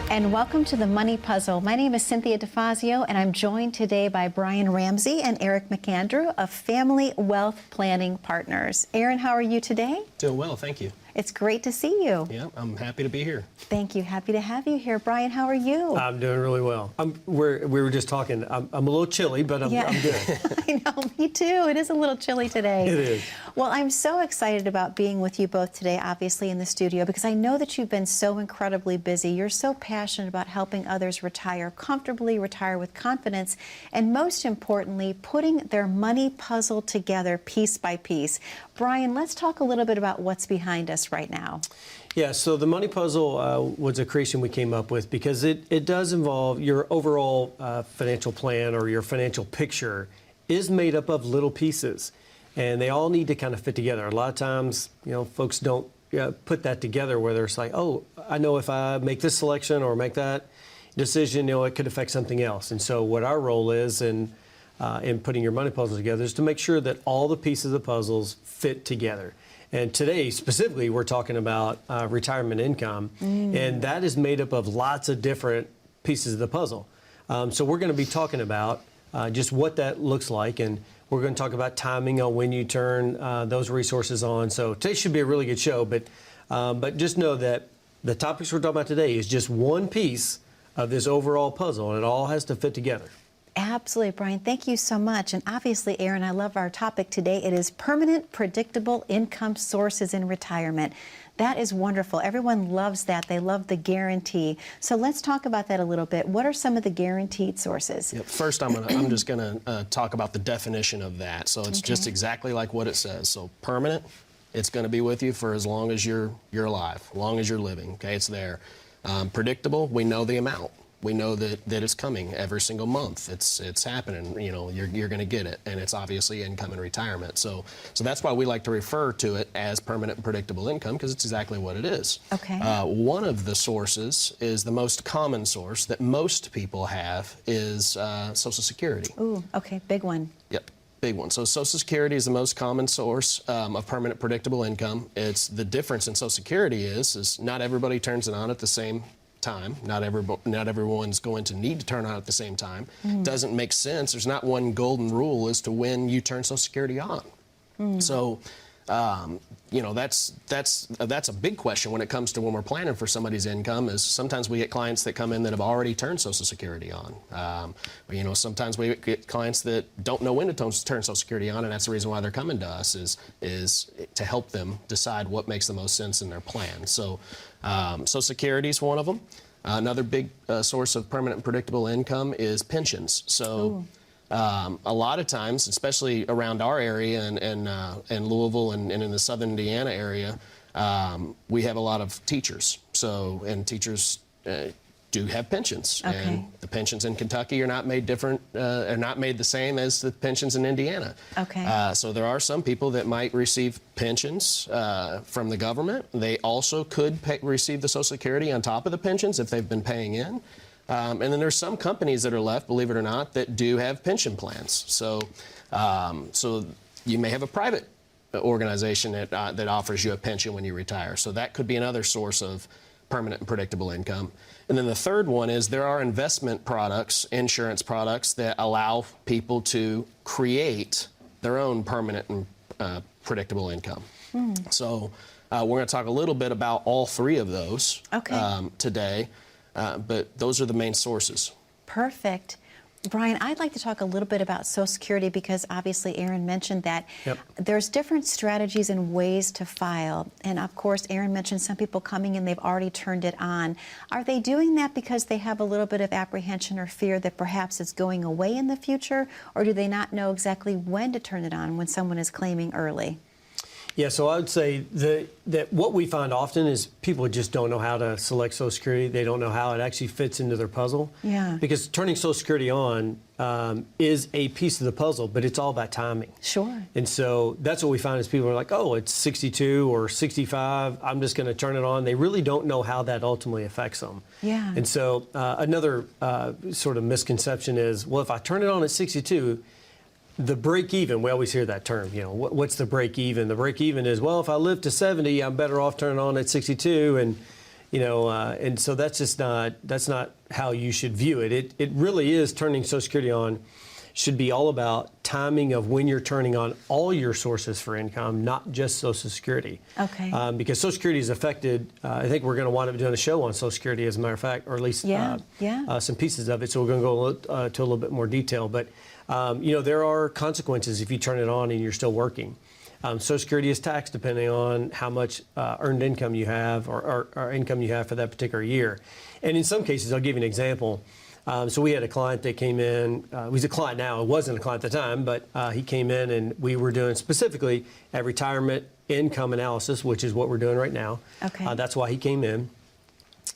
And welcome to the Money Puzzle. My name is Cynthia DeFazio, and I'm joined today by Brian Ramsey and Eric McAndrew of Family Wealth Planning Partners. Aaron, how are you today? Doing well, thank you. It's great to see you. Yeah, I'm happy to be here. Thank you. Happy to have you here. Brian, how are you? I'm doing really well. We were just talking. I'm a little chilly, but I'm good. I know, me too. It is a little chilly today. It is. Well, I'm so excited about being with you both today, obviously, in the studio, because I know that you've been so incredibly busy. You're so passionate about helping others retire comfortably, retire with confidence, and most importantly, putting their money puzzle together piece by piece. Brian, let's talk a little bit about what's behind us right now. Yeah, so the money puzzle was a creation we came up with because it does involve your overall financial plan, or your financial picture is made up of little pieces, and they all need to kind of fit together. A lot of times, folks don't put that together, where it's like, oh, I know if I make this selection or make that decision, it could affect something else. And so what our role is in putting your money puzzle together is to make sure that all the pieces of the puzzles fit together. And today, specifically, we're talking about retirement income, and that is made up of lots of different pieces of the puzzle. So we're going to be talking about just what that looks like, and we're going to talk about timing on when you turn those resources on. So today should be a really good show, but just know that the topics we're talking about today is just one piece of this overall puzzle, and it all has to fit together. Absolutely, Brian. Thank you so much. And obviously, Aaron, I love our topic today. It is permanent, predictable income sources in retirement. That is wonderful. Everyone loves that. They love the guarantee. So let's talk about that a little bit. What are some of the guaranteed sources? Yep. First, I'm just going to talk about the definition of that. So it's just exactly like what it says. So permanent, it's going to be with you for as long as you're alive, as long as you're living. Okay, it's there. Predictable, we know the amount. We know that it's coming every single month. It's happening. You're going to get it, and it's obviously income in retirement. So that's why we like to refer to it as permanent and predictable income, because it's exactly what it is. Okay. One of the sources is the most common source that most people have is Social Security. Ooh, okay, big one. Yep. Big one. So Social Security is the most common source of permanent predictable income. It's the difference in Social Security is not everybody turns it on at the same time. Not everyone's going to need to turn on at the same time. Doesn't make sense. There's not one golden rule as to when you turn Social Security on. So that's a big question when it comes to when we're planning for somebody's income. Is sometimes we get clients that come in that have already turned Social Security on. Sometimes we get clients that don't know when to turn Social Security on, and that's the reason why they're coming to us is to help them decide what makes the most sense in their plan. So Social Security is one of them. Another big source of permanent and predictable income is pensions. So a lot of times, especially around our area and Louisville and in the southern Indiana area, we have a lot of teachers. And teachers do have pensions. Okay. And the pensions in Kentucky are not made the same as the pensions in Indiana. Okay. So there are some people that might receive pensions from the government. They also could receive the Social Security on top of the pensions if they've been paying in. And then there's some companies that are left, believe it or not, that do have pension plans. So you may have a private organization that offers you a pension when you retire. So that could be another source of permanent and predictable income. And then the third one is there are investment products, insurance products, that allow people to create their own permanent and predictable income. So we're going to talk a little bit about all three of those today. But those are the main sources. Perfect. Brian, I'd like to talk a little bit about Social Security because obviously Aaron mentioned that there's different strategies and ways to file. And of course, Aaron mentioned some people coming in, they've already turned it on. Are they doing that because they have a little bit of apprehension or fear that perhaps it's going away in the future? Or do they not know exactly when to turn it on when someone is claiming early? Yeah, so I would say that what we find often is people just don't know how to select Social Security. They don't know how it actually fits into their puzzle. Yeah. Because turning Social Security on is a piece of the puzzle, but it's all about timing. Sure. And so that's what we find is people are like, oh, it's 62 or 65. I'm just going to turn it on. They really don't know how that ultimately affects them. Yeah. And so another sort of misconception is, well, if I turn it on at 62, the break even, we always hear that term, what's the break even? The break even is, well, if I live to 70, I'm better off turning on at 62. And, and so that's not how you should view it. It really is turning Social Security on should be all about timing of when you're turning on all your sources for income, not just Social Security. Okay. Because Social Security is affected. I think we're going to wind up doing a show on Social Security, as a matter of fact, or at least some pieces of it. So we're going to go to a little bit more detail. But there are consequences if you turn it on and you're still working. Social Security is taxed depending on how much earned income you have or income you have for that particular year. And in some cases, I'll give you an example. So we had a client that came in. He's a client now. It wasn't a client at the time, but he came in and we were doing specifically a retirement income analysis, which is what we're doing right now. Okay. That's why he came in.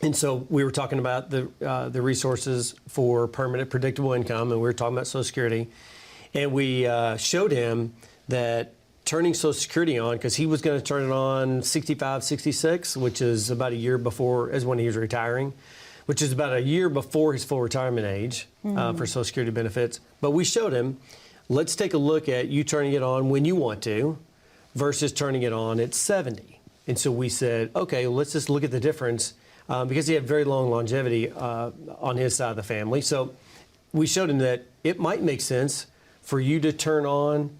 And so we were talking about the resources for permanent predictable income, and we were talking about Social Security. And we showed him that turning Social Security on, because he was going to turn it on 65, 66, which is about a year before, as when he was retiring, which is about a year before his full retirement age for Social Security benefits. But we showed him, let's take a look at you turning it on when you want to versus turning it on at 70. And so we said, okay, let's just look at the difference. Because he had very long longevity on his side of the family. So we showed him that it might make sense for you to turn on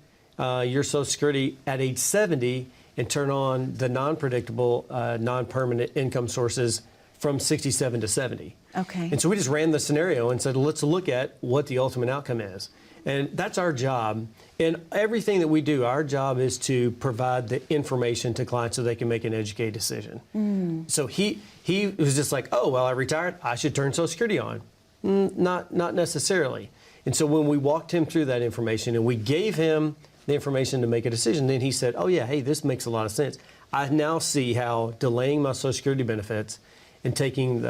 your Social Security at age 70 and turn on the non-predictable, non-permanent income sources from 67 to 70. Okay. And so we just ran the scenario and said, let's look at what the ultimate outcome is. And that's our job. And everything that we do, our job is to provide the information to clients so they can make an educated decision. So he was just like, oh, well, I retired, I should turn Social Security on. Not necessarily. And so when we walked him through that information and we gave him the information to make a decision, then he said, oh, yeah, hey, this makes a lot of sense. I now see how delaying my Social Security benefits and taking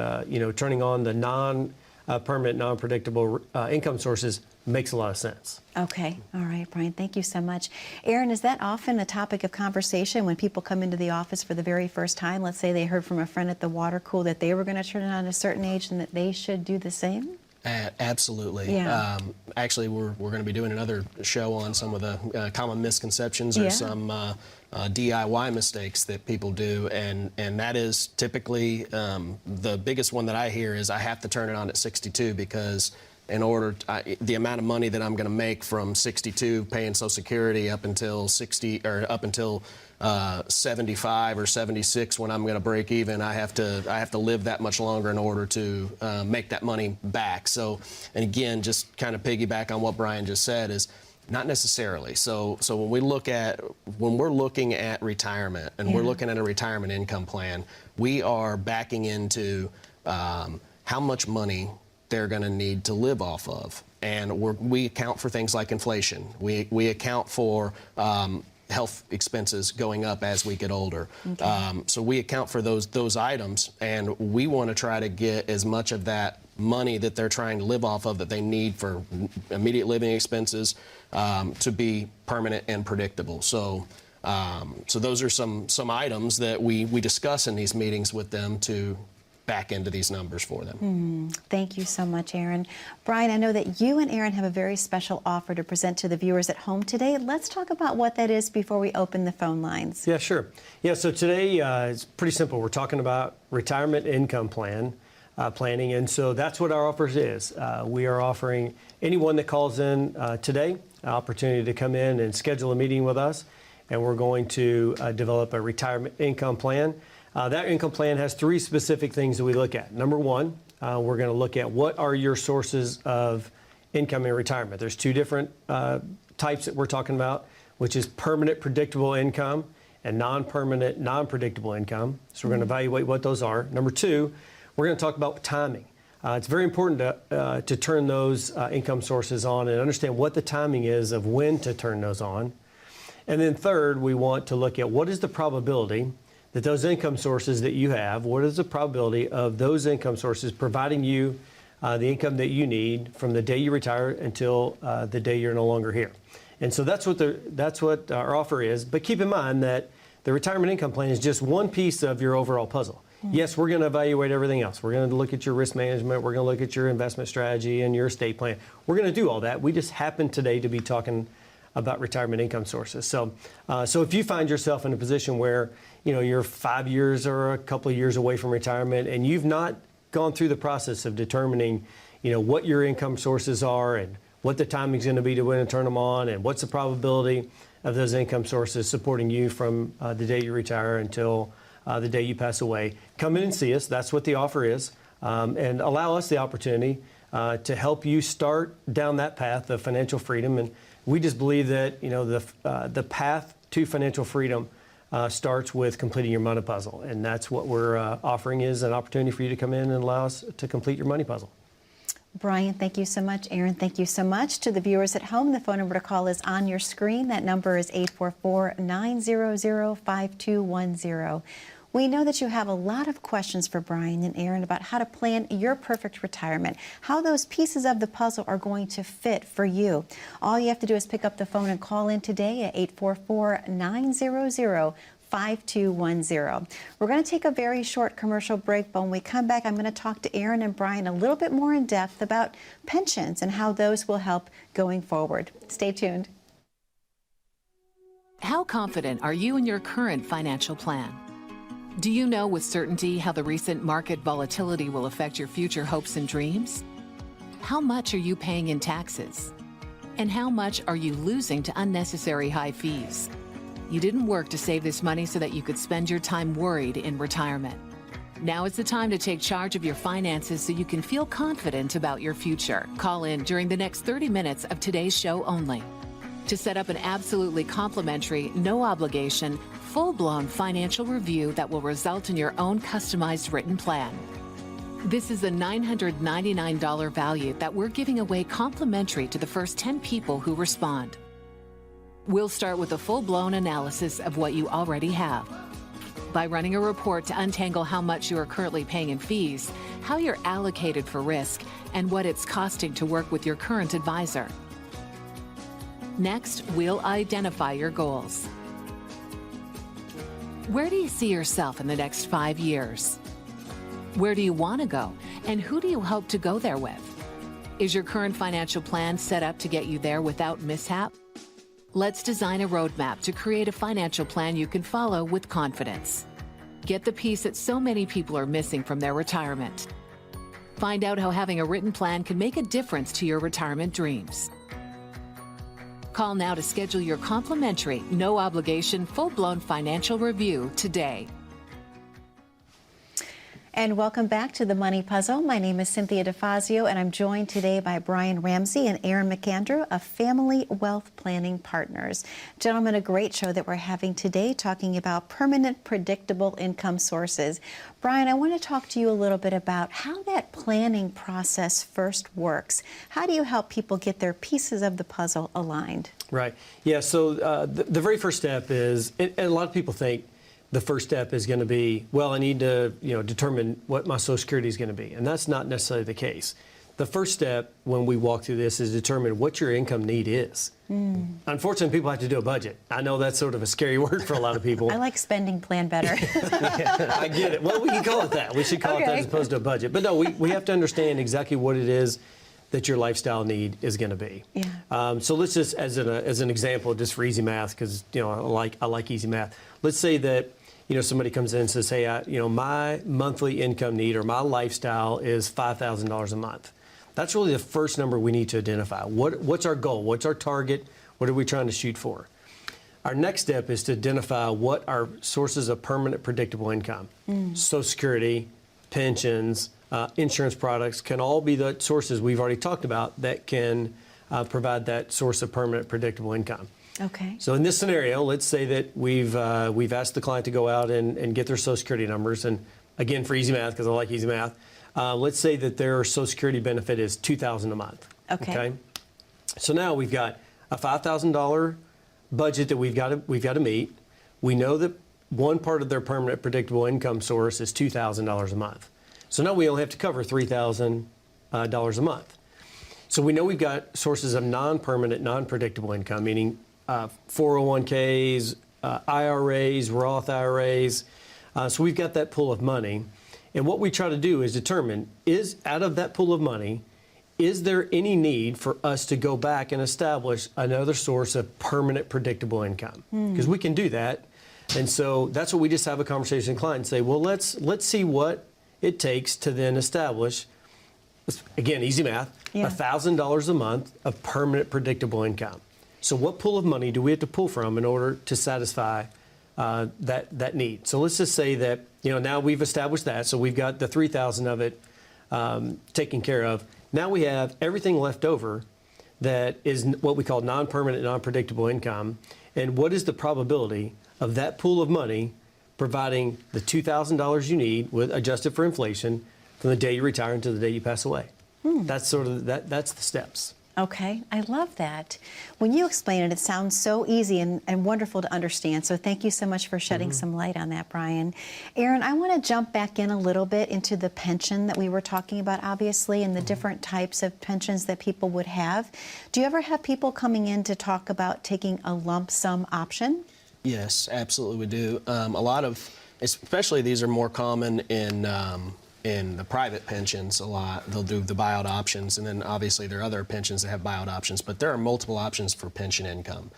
turning on the non-permanent, non-predictable income sources makes a lot of sense. Okay. All right, Brian, thank you so much. Aaron, is that often a topic of conversation when people come into the office for the very first time? Let's say they heard from a friend at the water cooler that they were going to turn it on at a certain age and that they should do the same? Absolutely. Yeah. Actually, we're going to be doing another show on some of the common misconceptions or some DIY mistakes that people do, and that is typically the biggest one that I hear is I have to turn it on at 62 because in order the amount of money that I'm going to make from 62 paying Social Security up until 75 or 76 when I'm going to break even, I have to live that much longer in order to make that money back. So, and again, just kind of piggyback on what Brian just said is not necessarily. So when we're looking at retirement and we're looking at a retirement income plan, we are backing into how much money they're going to need to live off of. And we account for things like inflation. We account for health expenses going up as we get older. Okay. So we account for those items, and we want to try to get as much of that money that they're trying to live off of that they need for immediate living expenses to be permanent and predictable. So those are some items that we discuss in these meetings with them to back into these numbers for them. Thank you so much, Aaron. Brian, I know that you and Aaron have a very special offer to present to the viewers at home today. Let's talk about what that is before we open the phone lines. Yeah, sure. Yeah, so today it's pretty simple. We're talking about retirement income planning, and so that's what our offers is. We are offering anyone that calls in today an opportunity to come in and schedule a meeting with us, and we're going to develop a retirement income plan. That income plan has three specific things that we look at. Number one, we're going to look at what are your sources of income in retirement. There's two different types that we're talking about, which is permanent predictable income and non-permanent non-predictable income. So we're going to evaluate what those are. Number two, we're going to talk about timing. It's very important to turn those income sources on and understand what the timing is of when to turn those on. And then third, we want to look at what is the probability that those income sources that you have, what is the probability of those income sources providing you the income that you need from the day you retire until the day you're no longer here. And so that's what our offer is. But keep in mind that the retirement income plan is just one piece of your overall puzzle. Yes, we're going to evaluate everything else. We're going to look at your risk management. We're going to look at your investment strategy and your estate plan. We're going to do all that. We just happen today to be talking about retirement income sources. So if you find yourself in a position where you're 5 years or a couple of years away from retirement and you've not gone through the process of determining what your income sources are and what the timing's going to be to when to turn them on and what's the probability of those income sources supporting you from the day you retire until the day you pass away, come in and see us. That's what the offer is, and allow us the opportunity to help you start down that path of financial freedom. And we just believe that the path to financial freedom starts with completing your money puzzle, and that's what we're offering is an opportunity for you to come in and allow us to complete your money puzzle. Brian, thank you so much. Aaron, thank you so much. To the viewers at home, the phone number to call is on your screen. That number is 844-900-5210. We know that you have a lot of questions for Brian and Aaron about how to plan your perfect retirement, how those pieces of the puzzle are going to fit for you. All you have to do is pick up the phone and call in today at 844-900-5210. We're going to take a very short commercial break, but when we come back, I'm going to talk to Aaron and Brian a little bit more in depth about pensions and how those will help going forward. Stay tuned. How confident are you in your current financial plan? Do you know with certainty how the recent market volatility will affect your future hopes and dreams? How much are you paying in taxes? And how much are you losing to unnecessary high fees? You didn't work to save this money so that you could spend your time worried in retirement. Now is the time to take charge of your finances so you can feel confident about your future. Call in during the next 30 minutes of today's show only to set up an absolutely complimentary, no obligation, full-blown financial review that will result in your own customized written plan. This is a $999 value that we're giving away complimentary to the first 10 people who respond. We'll start with a full-blown analysis of what you already have by running a report to untangle how much you are currently paying in fees, how you're allocated for risk, and what it's costing to work with your current advisor. Next, we'll identify your goals. Where do you see yourself in the next 5 years? Where do you want to go, and who do you hope to go there with? Is your current financial plan set up to get you there without mishap? Let's design a roadmap to create a financial plan you can follow with confidence. Get the piece that so many people are missing from their retirement. Find out how having a written plan can make a difference to your retirement dreams. Call now to schedule your complimentary, no obligation, full-blown financial review today. And welcome back to The Money Puzzle. My name is Cynthia DeFazio, and I'm joined today by Brian Ramsey and Aaron McAndrew of Family Wealth Planning Partners. Gentlemen, a great show that we're having today talking about permanent, predictable income sources. Brian, I want to talk to you a little bit about how that planning process first works. How do you help people get their pieces of the puzzle aligned? Right. Yeah, so the very first step is, and a lot of people think, the first step is going to be, well, I need to determine what my Social Security is going to be. And that's not necessarily the case. The first step when we walk through this is determine what your income need is. Unfortunately, people have to do a budget. I know that's sort of a scary word for a lot of people. I like spending plan better. Yeah, I get it. Well, we can call it that. We should call it that as opposed to a budget. But no, we have to understand exactly what it is that your lifestyle need is going to be. Yeah. So let's just, as an example, just for easy math, because I like easy math. Let's say that somebody comes in and says, hey, my monthly income need or my lifestyle is $5,000 a month. That's really the first number we need to identify. What's our goal? What's our target? What are we trying to shoot for? Our next step is to identify what our sources of permanent predictable income. Social Security, pensions, insurance products can all be the sources we've already talked about that can provide that source of permanent predictable income. Okay. So in this scenario, let's say that we've asked the client to go out and get their Social Security numbers. And again, for easy math, because I like easy math, let's say that their Social Security benefit is $2,000 a month. Okay. So now we've got a $5,000 budget that we've got to meet. We know that one part of their permanent predictable income source is $2,000 a month. So now we only have to cover $3,000 a month. So we know we've got sources of non-permanent, non-predictable income, meaning 401ks, IRAs, Roth IRAs. So we've got that pool of money. And what we try to do is determine, is out of that pool of money, is there any need for us to go back and establish another source of permanent predictable income? Because we can do that. And so that's what we just have a conversation with clients and say, well, let's see what it takes to then establish, again, easy math, $1,000 a month of permanent predictable income. So what pool of money do we have to pull from in order to satisfy that need? So let's just say that, now we've established that. So we've got the 3,000 of it taken care of. Now we have everything left over that is what we call non-permanent, non-predictable income. And what is the probability of that pool of money providing the $2,000 you need, adjusted for inflation, from the day you retire until the day you pass away? That's sort of that's the steps. Okay, I love that. When you explain it, it sounds so easy and wonderful to understand. So thank you so much for shedding some light on that, Brian. Aaron, I want to jump back in a little bit into the pension that we were talking about, obviously, and the different types of pensions that people would have. Do you ever have people coming in to talk about taking a lump sum option? Yes, absolutely we do. A lot of, especially these are more common in the private pensions a lot. They'll do the buyout options, and then obviously there are other pensions that have buyout options, but there are multiple options for pension income.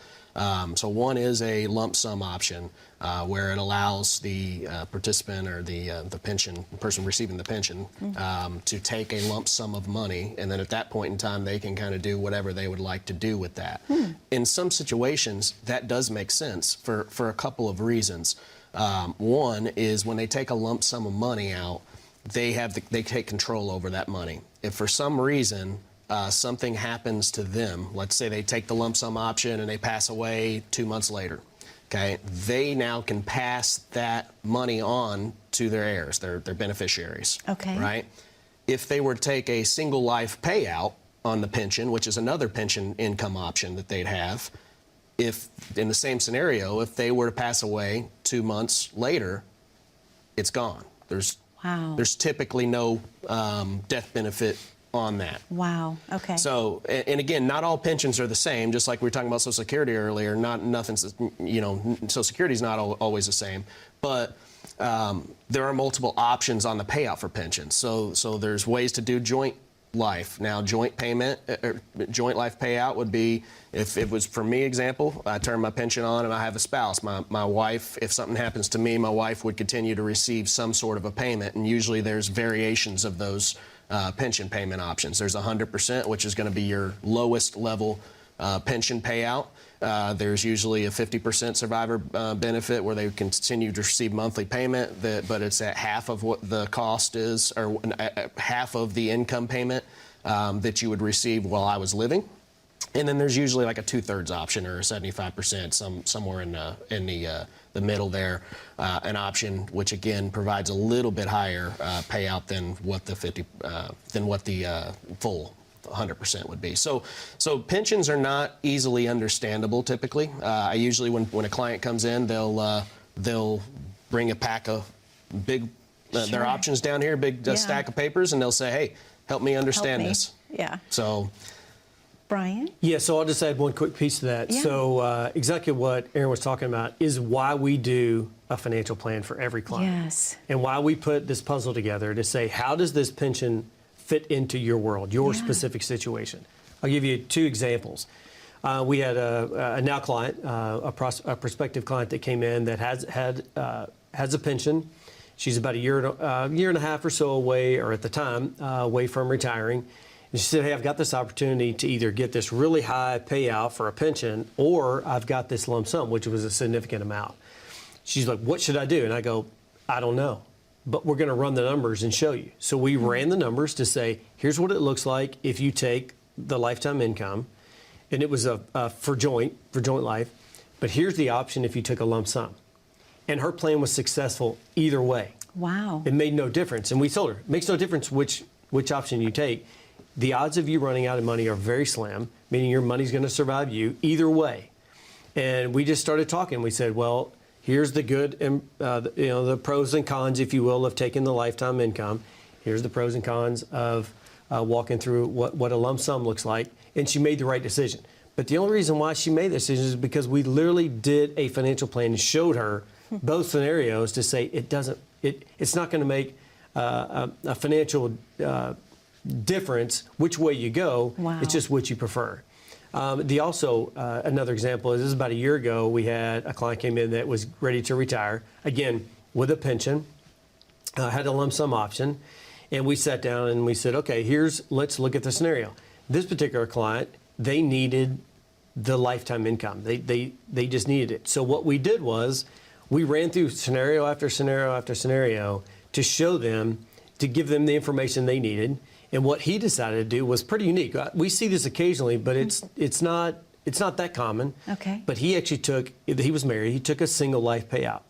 So one is a lump sum option where it allows the participant or the person receiving the pension to take a lump sum of money, and then at that point in time they can kind of do whatever they would like to do with that. In some situations that does make sense for a couple of reasons. One is when they take a lump sum of money out, they take control over that money. If for some reason something happens to them, let's say they take the lump sum option and they pass away 2 months later, okay, they now can pass that money on to their heirs, their beneficiaries. Okay. Right? If they were to take a single life payout on the pension, which is another pension income option that they'd have, if in the same scenario, if they were to pass away 2 months later, it's gone. There's typically no death benefit on that. Wow. Okay. So, and again, not all pensions are the same. Just like we were talking about Social Security earlier, Social Security is not always the same. But there are multiple options on the payout for pensions. So there's ways to do joint life. Now, joint life payout would be, if it was for me, example, I turn my pension on and I have a spouse. My wife, if something happens to me, my wife would continue to receive some sort of a payment, and usually there's variations of those pension payment options. There's 100%, which is going to be your lowest level pension payout. There's usually a 50% survivor benefit where they continue to receive monthly payment, but it's at half of what the cost is, or half of the income payment that you would receive while I was living. And then there's usually like a 2/3 option or a 75%, somewhere in the middle there, an option which again provides a little bit higher payout than what the full 100% would be. So pensions are not easily understandable typically. I usually, when a client comes in, they'll bring a pack of big their options down here, big stack of papers, and they'll say, "Hey, help me understand this." Yeah. So. Brian? Yeah, so I'll just add one quick piece to that. Yeah. So exactly what Aaron was talking about is why we do a financial plan for every client. Yes. And why we put this puzzle together to say, how does this pension fit into your world, your specific situation? I'll give you 2 examples. We had a now client, a prospective client that came in that has a pension. She's about a year and a half or so away, or at the time, away from retiring. And she said, "Hey, I've got this opportunity to either get this really high payout for a pension, or I've got this lump sum," which was a significant amount. She's like, "What should I do?" And I go, "I don't know, but we're going to run the numbers and show you." So we ran the numbers to say, here's what it looks like if you take the lifetime income, and it was for joint life, but here's the option if you took a lump sum. And her plan was successful either way. Wow. It made no difference. And we told her, it makes no difference which option you take. The odds of you running out of money are very slim, meaning your money's going to survive you either way. And we just started talking. We said, well, here's the good and the pros and cons, if you will, of taking the lifetime income. Here's the pros and cons of walking through what a lump sum looks like. And she made the right decision. But the only reason why she made the decision is because we literally did a financial plan and showed her both scenarios to say it's not going to make a financial difference which way you go. Wow. It's just what you prefer. Another example is this is about a year ago. We had a client came in that was ready to retire, again, with a pension, had a lump sum option. And we sat down and we said, okay, let's look at the scenario. This particular client, they needed the lifetime income. They just needed it. So what we did was we ran through scenario after scenario after scenario to show them, to give them the information they needed. And what he decided to do was pretty unique. We see this occasionally, but it's not that common. Okay. But he actually he was married, he took a single life payout.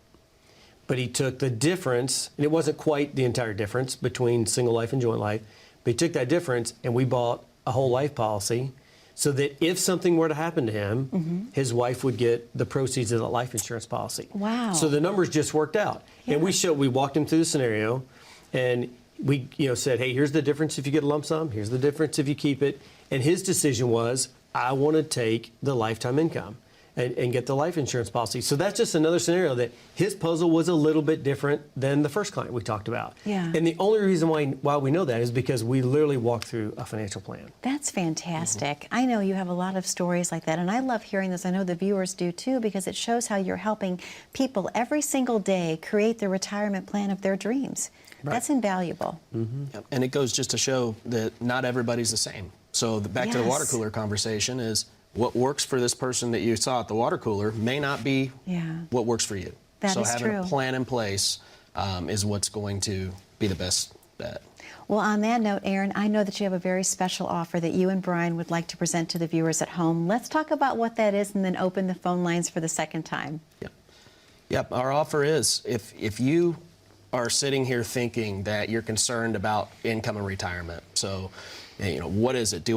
But he took the difference, and it wasn't quite the entire difference between single life and joint life, but he took that difference and we bought a whole life policy so that if something were to happen to him, his wife would get the proceeds of that life insurance policy. Wow. So the numbers just worked out. Yeah. And we walked him through the scenario, and we said, hey, here's the difference if you get a lump sum, here's the difference if you keep it. And his decision was, I want to take the lifetime income and get the life insurance policy. So that's just another scenario that his puzzle was a little bit different than the first client we talked about. Yeah. And the only reason why we know that is because we literally walked through a financial plan. That's fantastic. I know you have a lot of stories like that, and I love hearing this. I know the viewers do too, because it shows how you're helping people every single day create the retirement plan of their dreams. Right. That's invaluable. Yep. And it goes just to show that not everybody's the same. So back to the water cooler conversation is what works for this person that you saw at the water cooler may not be what works for you. That so is having true. a plan in place is what's going to be the best bet. Well, on that note, Aaron, I know that you have a very special offer that you and Brian would like to present to the viewers at home. Let's talk about what that is and then open the phone lines for the second time. Yep. Our offer is if you are sitting here thinking that you're concerned about income and retirement, so what is it?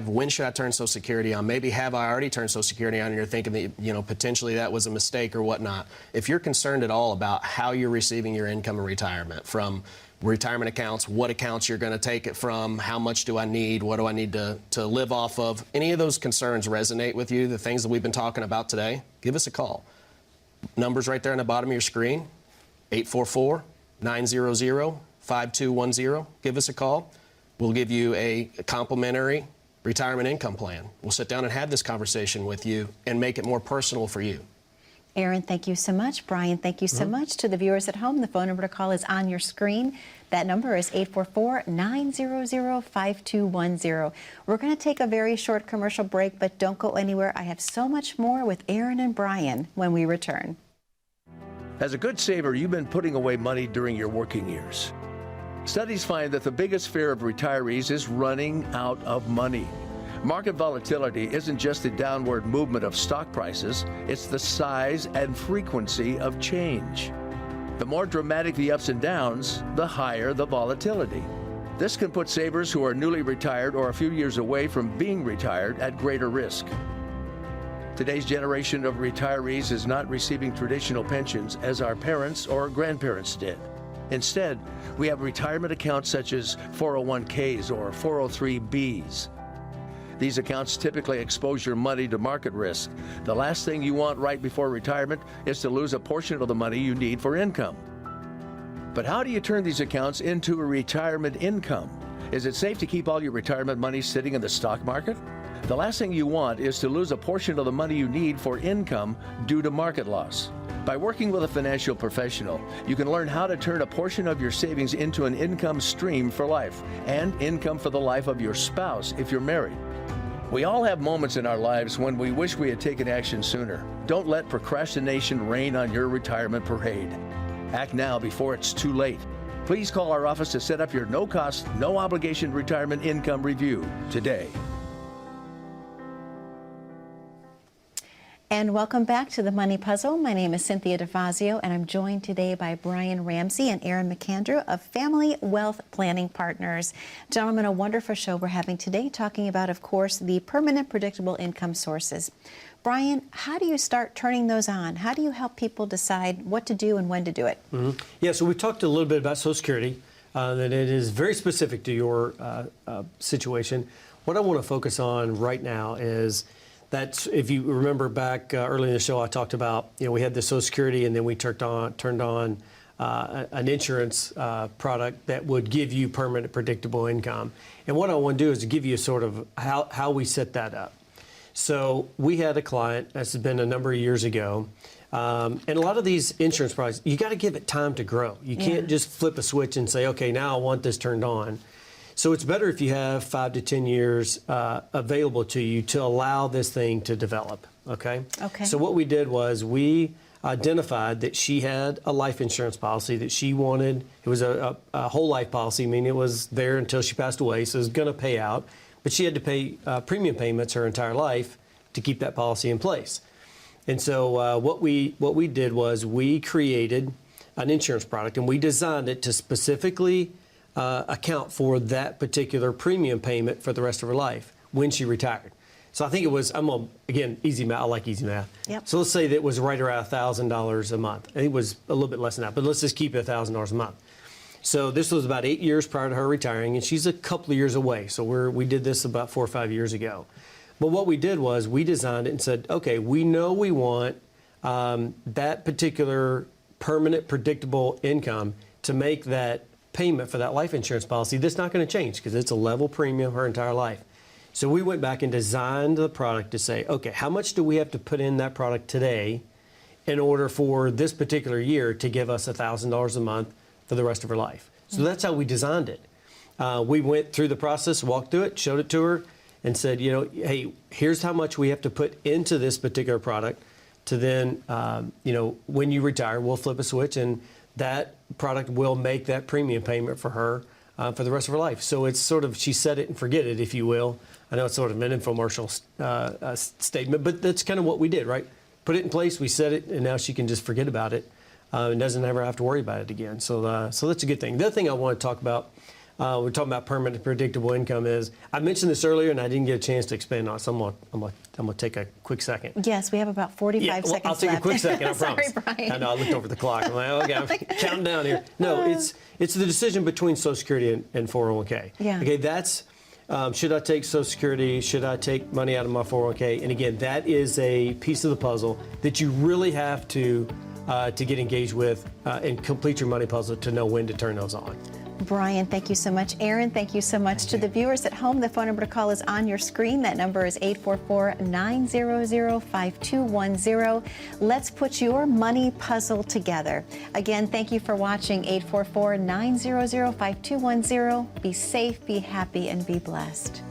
When should I turn Social Security on? Maybe have I already turned Social Security on and you're thinking that, potentially that was a mistake or whatnot. If you're concerned at all about how you're receiving your income and retirement from retirement accounts, what accounts you're going to take it from, how much do I need, what do I need to live off of, any of those concerns resonate with you, the things that we've been talking about today, give us a call. Numbers right there on the bottom of your screen, 844-900-5210. Give us a call. We'll give you a complimentary retirement income plan. We'll sit down and have this conversation with you and make it more personal for you. Aaron, thank you so much. Brian, thank you so much. To the viewers at home, the phone number to call is on your screen. That number is 844-900-5210. We're going to take a very short commercial break, but don't go anywhere. I have so much more with Aaron and Brian when we return. As a good saver, you've been putting away money during your working years. Studies find that the biggest fear of retirees is running out of money. Market volatility isn't just the downward movement of stock prices, it's the size and frequency of change. The more dramatic the ups and downs, the higher the volatility. This can put savers who are newly retired or a few years away from being retired at greater risk. Today's generation of retirees is not receiving traditional pensions as our parents or grandparents did. Instead, we have retirement accounts such as 401ks or 403bs. These accounts typically expose your money to market risk. The last thing you want right before retirement is to lose a portion of the money you need for income. But how do you turn these accounts into a retirement income? Is it safe to keep all your retirement money sitting in the stock market? The last thing you want is to lose a portion of the money you need for income due to market loss. By working with a financial professional, you can learn how to turn a portion of your savings into an income stream for life and income for the life of your spouse if you're married. We all have moments in our lives when we wish we had taken action sooner. Don't let procrastination reign on your retirement parade. Act now before it's too late. Please call our office to set up your no-cost, no-obligation retirement income review today. And welcome back to the Money Puzzle. My name is Cynthia DeFazio, and I'm joined today by Brian Ramsey and Aaron McAndrew of Family Wealth Planning Partners. Gentlemen, a wonderful show we're having today, talking about, of course, the permanent predictable income sources. Brian, how do you start turning those on? How do you help people decide what to do and when to do it? Yeah, so we talked a little bit about Social Security, that it is very specific to your situation. What I want to focus on right now is that, if you remember back early in the show, I talked about, we had the Social Security, and then we turned on an insurance product that would give you permanent predictable income. And what I want to do is to give you sort of how we set that up. So we had a client, this has been a number of years ago, and a lot of these insurance products, you got to give it time to grow. You can't just flip a switch and say, okay, now I want this turned on. So it's better if you have 5 to 10 years available to you to allow this thing to develop, okay? Okay. So what we did was we identified that she had a life insurance policy that she wanted. It was a whole life policy, meaning it was there until she passed away, so it was going to pay out. But she had to pay premium payments her entire life to keep that policy in place. And so what we did was we created an insurance product, and we designed it to specifically account for that particular premium payment for the rest of her life when she retired. So I think it was, again, easy math. I like easy math. Yep. So let's say that it was right around $1,000 a month. I think it was a little bit less than that, but let's just keep it $1,000 a month. So this was about 8 years prior to her retiring, and she's a couple of years away. So we did this about 4 or 5 years ago. But what we did was we designed it and said, okay, we know we want that particular permanent predictable income to make that payment for that life insurance policy. That's not going to change because it's a level premium her entire life. So we went back and designed the product to say, okay, how much do we have to put in that product today in order for this particular year to give us $1,000 a month for the rest of her life? So that's how we designed it. We went through the process, walked through it, showed it to her, and said, hey, here's how much we have to put into this particular product to then, when you retire, we'll flip a switch, and that product will make that premium payment for her for the rest of her life. So it's sort of, she set it and forget it, if you will. I know it's sort of an infomercial statement, but that's kind of what we did, right? Put it in place, we set it, and now she can just forget about it and doesn't ever have to worry about it again. So that's a good thing. The other thing I want to talk about, we're talking about permanent predictable income, is I mentioned this earlier and I didn't get a chance to expand on it, so I'm going to take a quick second. Yes, we have about 45 seconds I'll take left. a quick second, I promise. Sorry, Brian. I know, I looked over the clock. I'm like, okay, I'm counting down here. No, it's the decision between Social Security and 401k. Yeah. Okay, that's, should I take Social Security? Should I take money out of my 401k? And again, that is a piece of the puzzle that you really have to get engaged with and complete your money puzzle to know when to turn those on. Brian, thank you so much. Aaron, thank you so much. To the viewers at home, the phone number to call is on your screen. That number is 844-900-5210. Let's put your money puzzle together. Again, thank you for watching 844-900-5210. Be safe, be happy, and be blessed.